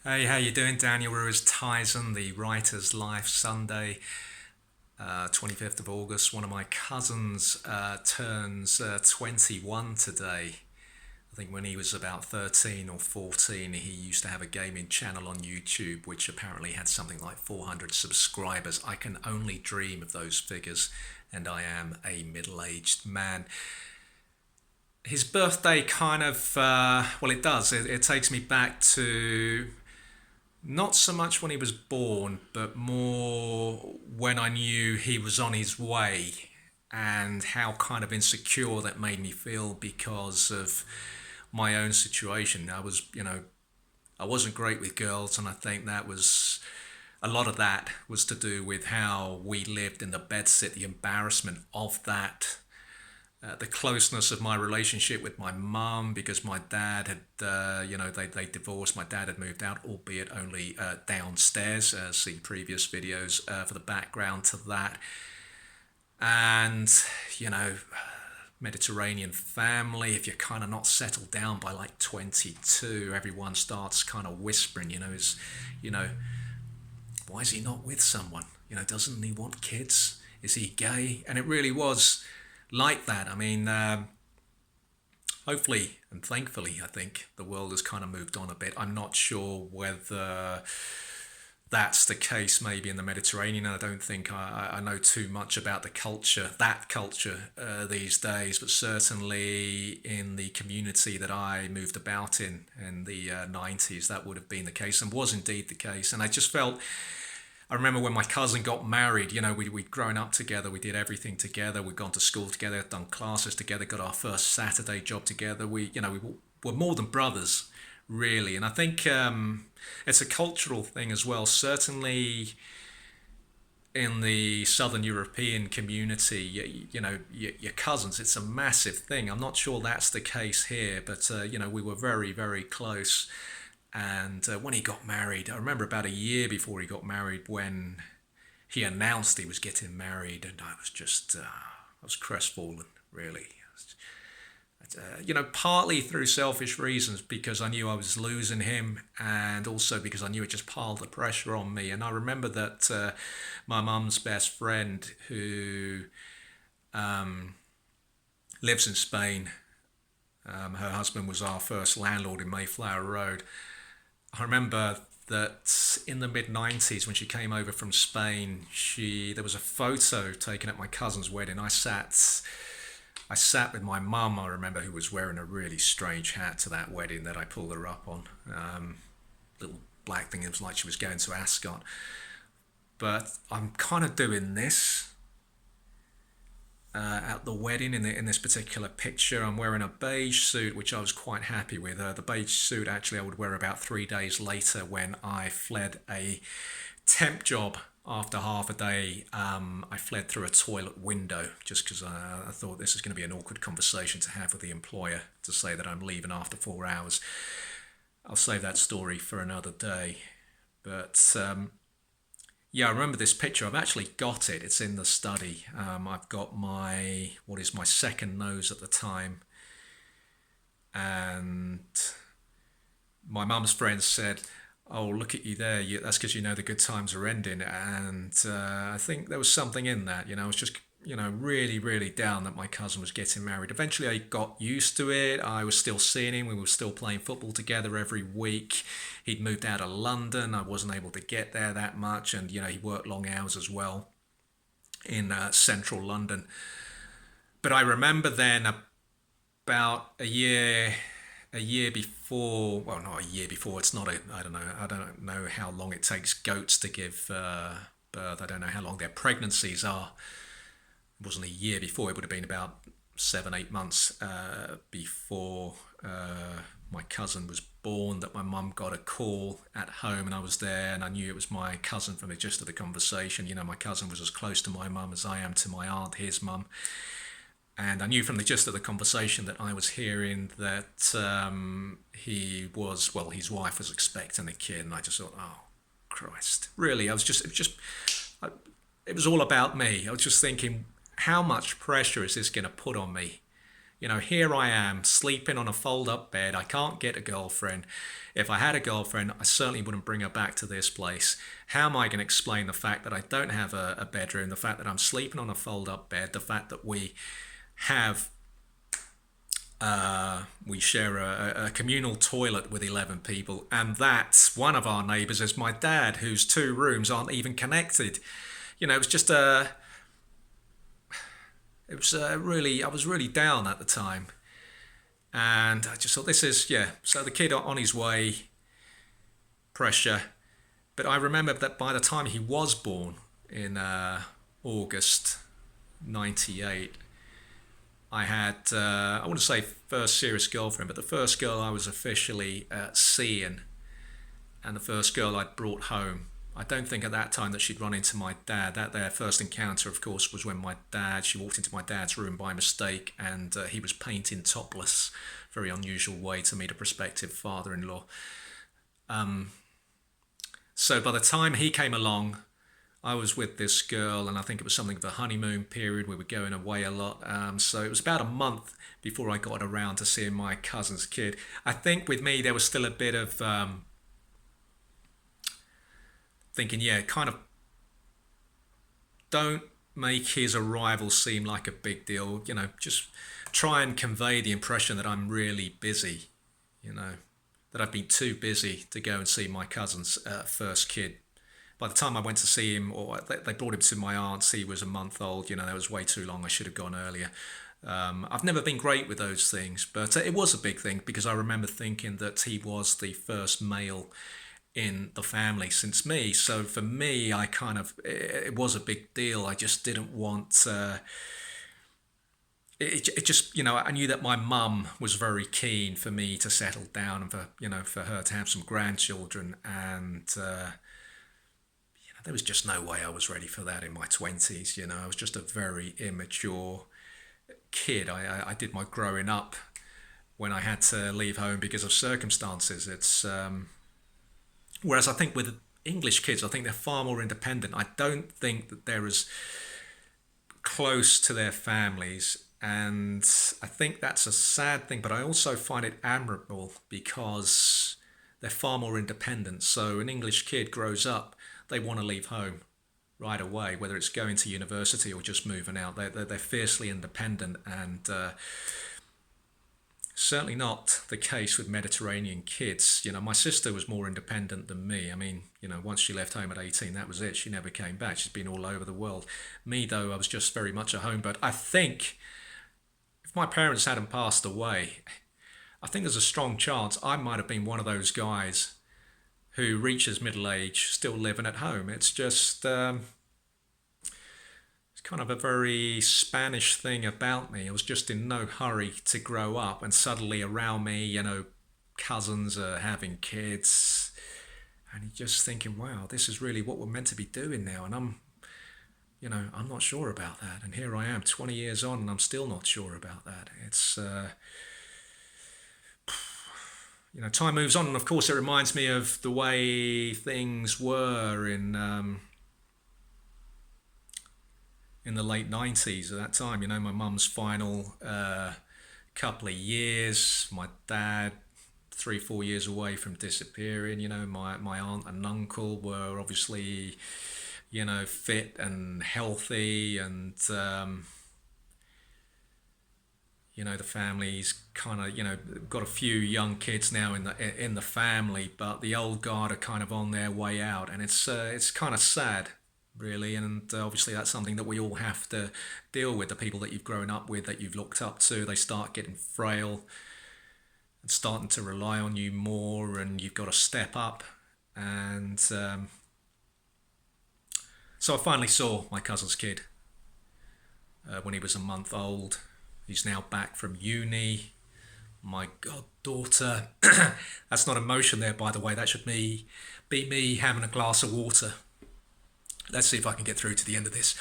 Hey, how you doing? Daniel Ruiz Tyson, the Writer's Life Sunday, 25th of August. One of my cousins turns 21 today. I think when he was about 13 or 14, he used to have a gaming channel on YouTube, which apparently had something like 400 subscribers. I can only dream of those figures, and I am a middle aged man. His birthday kind of, well, it does. It takes me back to not so much when he was born, but more when I knew he was on his way and how kind of insecure that made me feel because of my own situation. I wasn't great with girls, and I think that was a lot of that was to do with how we lived in the bedsit, the embarrassment of that, the closeness of my relationship with my mum because my dad had, they divorced. My dad had moved out, albeit only downstairs. See previous videos for the background to that. And, you know, Mediterranean family, if you're kind of not settled down by like 22, everyone starts kind of whispering, you know, why is he not with someone? Doesn't he want kids? Is he gay? And it really was like that. I mean, hopefully and thankfully, I think the world has kind of moved on a bit. I'm not sure whether that's the case maybe in the Mediterranean. I don't think I know too much about that culture these days, but certainly in the community that I moved about in the 90s, that would have been the case and was indeed the case. And I remember when my cousin got married, we'd grown up together, we did everything together, we'd gone to school together, done classes together, got our first Saturday job together. We were more than brothers, really. And I think it's a cultural thing as well. Certainly in the Southern European community, your cousins, it's a massive thing. I'm not sure that's the case here, but, we were very, very close. And when he got married, I remember about a year before he got married when he announced he was getting married, and I was crestfallen, really. Partly through selfish reasons because I knew I was losing him, and also because I knew it just piled the pressure on me. And I remember that my mum's best friend, who lives in Spain, her husband was our first landlord in Mayflower Road. I remember that in the mid 90s when she came over from Spain, there was a photo taken at my cousin's wedding. I sat with my mum, I remember, who was wearing a really strange hat to that wedding that I pulled her up on. Little black thing, it was like she was going to Ascot. But I'm kind of doing this at the wedding in this particular picture. I'm wearing a beige suit, which I was quite happy with. The beige suit, actually, I would wear about 3 days later when I fled a temp job. After half a day, I fled through a toilet window just because I thought this is going to be an awkward conversation to have with the employer to say that I'm leaving after 4 hours. I'll save that story for another day. But yeah, I remember this picture. I've actually got it. It's in the study. I've got what is my second nose at the time. And my mum's friends said, oh, look at you there. That's because you know the good times are ending. And I think there was something in that. I was just, really, really down that my cousin was getting married. Eventually, I got used to it. I was still seeing him. We were still playing football together every week. He'd moved out of London. I wasn't able to get there that much. And, he worked long hours as well in central London. But I remember then about a year before, well, not a year before, it's not I don't know how long it takes goats to give birth. I don't know how long their pregnancies are. It wasn't a year before, it would have been about 7, 8 months before my cousin was born that my mum got a call at home, and I was there, and I knew it was my cousin from the gist of the conversation. My cousin was as close to my mum as I am to my aunt, his mum. And I knew from the gist of the conversation that I was hearing that his wife was expecting a kid, and I just thought, oh, Christ. Really, it was all about me. I was just thinking, how much pressure is this going to put on me? Here I am sleeping on a fold-up bed. I can't get a girlfriend. If I had a girlfriend, I certainly wouldn't bring her back to this place. How am I going to explain the fact that I don't have a bedroom, the fact that I'm sleeping on a fold-up bed, the fact that have we share a communal toilet with 11 people, and that one of our neighbours is my dad, whose 2 rooms aren't even connected. It was just really, I was really down at the time, and I just thought, this is, yeah. So the kid on his way, pressure. But I remember that by the time he was born in August '98, I had, I wouldn't say first serious girlfriend, but the first girl I was officially seeing, and the first girl I'd brought home. I don't think at that time that she'd run into my dad. That their first encounter, of course, was when she walked into my dad's room by mistake, and he was painting topless. Very unusual way to meet a prospective father-in-law. So by the time he came along, I was with this girl, and I think it was something of a honeymoon period. We were going away a lot. So it was about a month before I got around to seeing my cousin's kid. I think with me, there was still a bit of thinking, yeah, kind of don't make his arrival seem like a big deal. Just try and convey the impression that I'm really busy, that I've been too busy to go and see my cousin's first kid. By the time I went to see him, or they brought him to my aunt's, he was a month old. That was way too long. I should have gone earlier. I've never been great with those things, but it was a big thing because I remember thinking that he was the first male in the family since me. So for me, it was a big deal. I just didn't want, it just, I knew that my mum was very keen for me to settle down and for her to have some grandchildren. And, there was just no way I was ready for that in my 20s. I was just a very immature kid. I did my growing up when I had to leave home because of circumstances. Whereas I think with English kids, I think they're far more independent. I don't think that they're as close to their families. And I think that's a sad thing, but I also find it admirable because they're far more independent. So an English kid grows up, they want to leave home right away, whether it's going to university or just moving out. They're fiercely independent, and certainly not the case with Mediterranean kids. My sister was more independent than me. I mean, once she left home at 18, that was it. She never came back. She's been all over the world. Me, though, I was just very much a homebird. I think if my parents hadn't passed away, I think there's a strong chance I might have been one of those guys who reaches middle age still living at home. It's just, it's kind of a very Spanish thing about me. I was just in no hurry to grow up, and suddenly around me, cousins are having kids, and you're just thinking, wow, this is really what we're meant to be doing now. And I'm not sure about that. And here I am 20 years on, and I'm still not sure about that. It's, time moves on, and of course it reminds me of the way things were in the late 90s at that time. My mum's final couple of years, my dad 3-4 years away from disappearing. My aunt and uncle were obviously, fit and healthy, and the family's kind of, got a few young kids now in the family, but the old guard are kind of on their way out, and it's kind of sad, really. And obviously that's something that we all have to deal with. The people that you've grown up with, that you've looked up to, they start getting frail and starting to rely on you more, and you've got to step up. And so I finally saw my cousin's kid when he was a month old. He's now back from uni. My goddaughter. That's not emotion there, by the way. That should be me having a glass of water. Let's see if I can get through to the end of this.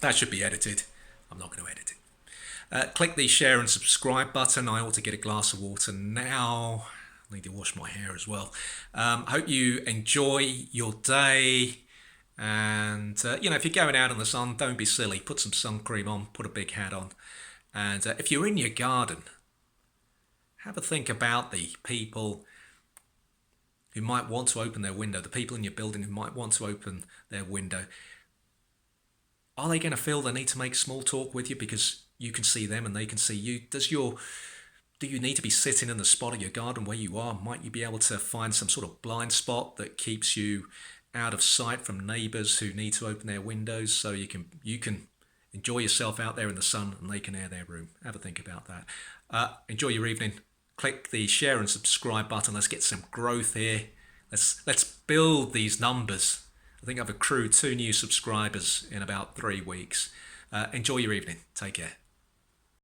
That should be edited. I'm not going to edit it. Click the share and subscribe button. I ought to get a glass of water now. I need to wash my hair as well. Hope you enjoy your day. And, if you're going out in the sun, don't be silly. Put some sun cream on, put a big hat on. And if you're in your garden, have a think about the people who might want to open their window, the people in your building who might want to open their window. Are they going to feel the need to make small talk with you because you can see them and they can see you? Do you need to be sitting in the spot of your garden where you are? Might you be able to find some sort of blind spot that keeps you out of sight from neighbours who need to open their windows, so you can enjoy yourself out there in the sun and they can air their room? Have a think about that. Enjoy your evening. Click the share and subscribe button. Let's get some growth here. Let's build these numbers. I think I've accrued 2 new subscribers in about 3 weeks. Enjoy your evening. Take care.